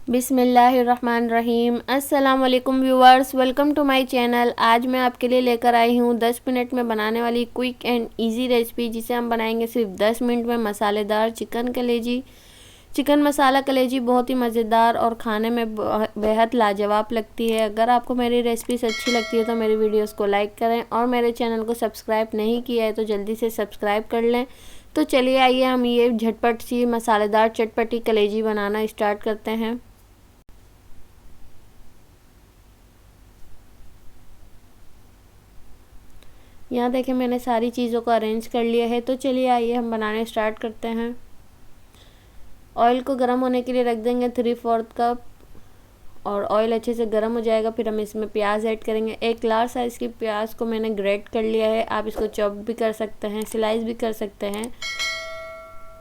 बिस्मिल्लाहिर्रहमानिर्रहीम। अस्सलाम वालेकुम viewers, welcome to my channel. आज मैं आपके लिए लेकर आई हूँ 10 मिनट में बनाने वाली क्विक एंड इजी रेसिपी, जिसे हम बनाएंगे सिर्फ 10 मिनट में। मसालेदार चिकन कलेजी। चिकन मसाला कलेजी बहुत ही मज़ेदार और खाने में बेहद लाजवाब लगती है। अगर आपको मेरी रेसिपीज अच्छी लगती है तो मेरी वीडियोस को लाइक करें और मेरे चैनल को सब्सक्राइब नहीं किया है तो जल्दी से सब्सक्राइब कर लें। तो चलिए आइए हम ये झटपट सी मसालेदार चटपटी कलेजी बनाना स्टार्ट करते हैं। यहाँ देखें मैंने सारी चीज़ों को अरेंज कर लिया है। तो चलिए आइए हम बनाने स्टार्ट करते हैं। ऑयल को गर्म होने के लिए रख देंगे 3/4 कप, और ऑयल अच्छे से गर्म हो जाएगा फिर हम इसमें प्याज ऐड करेंगे। एक लार्ज साइज़ की प्याज को मैंने ग्रेट कर लिया है। आप इसको चॉप भी कर सकते हैं, स्लाइस भी कर सकते हैं।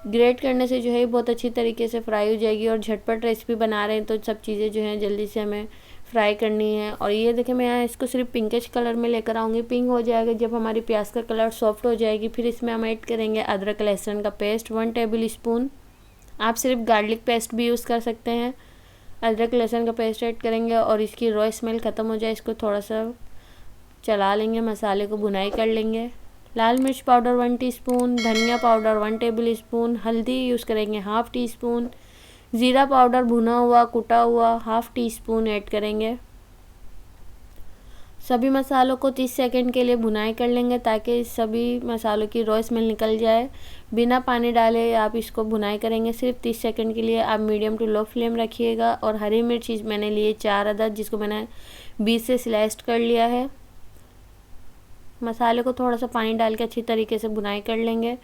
ग्रेट करने से जो है बहुत अच्छी तरीके से फ्राई हो जाएगी, और झटपट रेसिपी बना रहे हैं तो सब चीज़ें जो हैं जल्दी से हमें फ्राई करनी है। और ये देखें मैं यहाँ इसको सिर्फ पिंकिश कलर में लेकर आऊँगी। पिंक हो जाएगा जब हमारी प्याज का कलर सॉफ्ट हो जाएगी। फिर इसमें हम ऐड करेंगे अदरक लहसुन का पेस्ट 1 टेबल स्पून। आप सिर्फ गार्लिक पेस्ट भी यूज़ कर सकते हैं। अदरक लहसुन का पेस्ट ऐड करेंगे और इसकी रॉ स्मेल ख़त्म हो जाए इसको थोड़ा सा चला लेंगे, मसाले को भुनाई कर लेंगे। लाल मिर्च पाउडर 1 टीस्पून, धनिया पाउडर 1 टेबल स्पून, हल्दी यूज़ करेंगे 1/2 टीस्पून, ज़ीरा पाउडर भुना हुआ कुटा हुआ 1/2 टीस्पून ऐड करेंगे। सभी मसालों को 30 सेकंड के लिए भुनाई कर लेंगे ताकि सभी मसालों की रॉ स्मेल निकल जाए। बिना पानी डाले आप इसको भुनाई करेंगे सिर्फ 30 सेकंड के लिए। आप मीडियम टू लो फ्लेम रखिएगा। और हरी मिर्च मैंने लिए 4 अदद, जिसको मैंने बीच से स्लाइस कर लिया है। मसाले को थोड़ा सा पानी डाल के अच्छी तरीके से भुनाई कर लेंगे।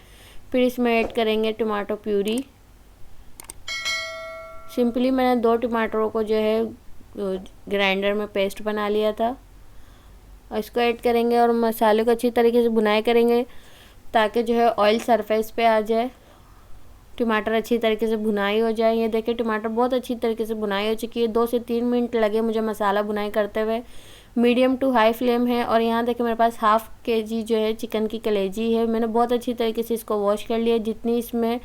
फिर इसमें ऐड करेंगे टमाटो प्यूरी। सिंपली मैंने 2 टमाटरों को जो है ग्राइंडर में पेस्ट बना लिया था, और इसको ऐड करेंगे और मसाले को अच्छी तरीके से भुनाई करेंगे ताकि जो है ऑयल सरफेस पे आ जाए, टमाटर अच्छी तरीके से भुनाई हो जाए। ये देखिए टमाटर बहुत अच्छी तरीके से भुनाई हो चुकी है। 2 से 3 मिनट लगे मुझे मसाला भुनाई करते हुए। मीडियम टू हाई फ्लेम है। और यहाँ देखिए मेरे पास 1/2 kg जो है चिकन की कलेजी है। मैंने बहुत अच्छी तरीके से इसको वॉश कर लिया। जितनी इसमें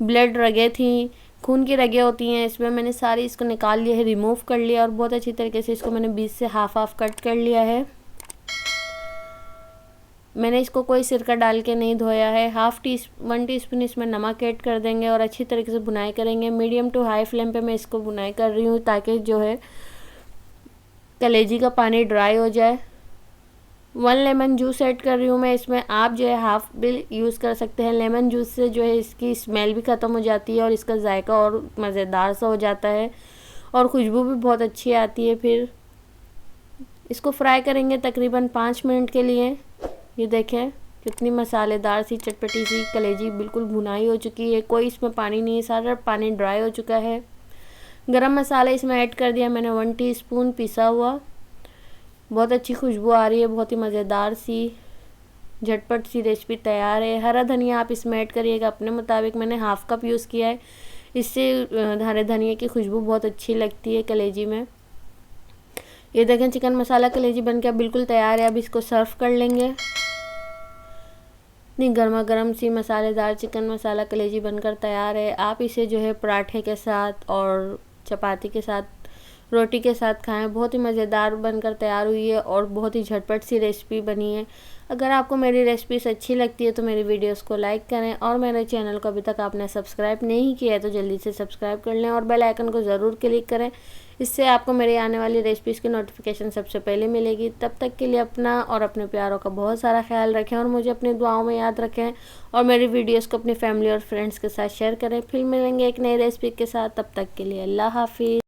ब्लड रगें थी, खून की रगें होती हैं, इसमें मैंने सारी इसको निकाल लिया है, रिमूव कर लिया। और बहुत अच्छी तरीके से इसको मैंने बीच से हाफ कट कर लिया है। मैंने इसको कोई सिरका डाल के नहीं धोया है। 1 टीस्पून इसमें नमक ऐड कर देंगे और अच्छी तरीके से भुनाई करेंगे। मीडियम टू हाई फ्लेम पे मैं इसको भुनाई कर रही हूँ ताकि जो है कलेजी का पानी ड्राई हो जाए। 1 लेमन जूस ऐड कर रही हूँ मैं इसमें। आप जो है हाफ भी यूज़ कर सकते हैं। लेमन जूस से जो है इसकी स्मेल भी ख़त्म हो जाती है और इसका जायका और मज़ेदार सा हो जाता है, और खुशबू भी बहुत अच्छी आती है। फिर इसको फ्राई करेंगे तकरीबन 5 मिनट के लिए। ये देखें कितनी मसालेदार सी चटपटी सी कलेजी बिल्कुल भुनाई हो चुकी है। कोई इसमें पानी नहीं है, सारा पानी ड्राई हो चुका है। गरम मसाला इसमें ऐड कर दिया मैंने 1 टीस्पून पिसा हुआ। बहुत अच्छी खुशबू आ रही है, बहुत ही मज़ेदार सी झटपट सी रेसिपी तैयार है। हरा धनिया आप इसमें ऐड करिएगा अपने मुताबिक। मैंने 1/2 कप यूज़ किया है। इससे हरे धनिया की खुशबू बहुत अच्छी लगती है कलेजी में। ये देखें चिकन मसाला कलेजी बनकर बिल्कुल तैयार है। अब इसको सर्व कर लेंगे। इतनी गर्मा गर्म सी मसालेदार चिकन मसाला कलेजी बनकर तैयार है। आप इसे जो है पराठे के साथ और चपाती के साथ, रोटी के साथ खाएं। बहुत ही मज़ेदार बनकर तैयार हुई है और बहुत ही झटपट सी रेसिपी बनी है। अगर आपको मेरी रेसिपीज अच्छी लगती है तो मेरी वीडियोस को लाइक करें, और मेरे चैनल को अभी तक आपने सब्सक्राइब नहीं किया है तो जल्दी से सब्सक्राइब कर लें और बेल आइकन को ज़रूर क्लिक करें। इससे आपको मेरे आने वाली रेसिपीज़ की नोटिफिकेशन सबसे पहले मिलेगी। तब तक के लिए अपना और अपने प्यारों का बहुत सारा ख्याल रखें, और मुझे अपनी दुआओं में याद रखें, और मेरी वीडियोज़ को अपनी फैमिली और फ्रेंड्स के साथ शेयर करें। फिर मिलेंगे एक नई रेसिपी के साथ। तब तक के लिए अल्लाह हाफिज़।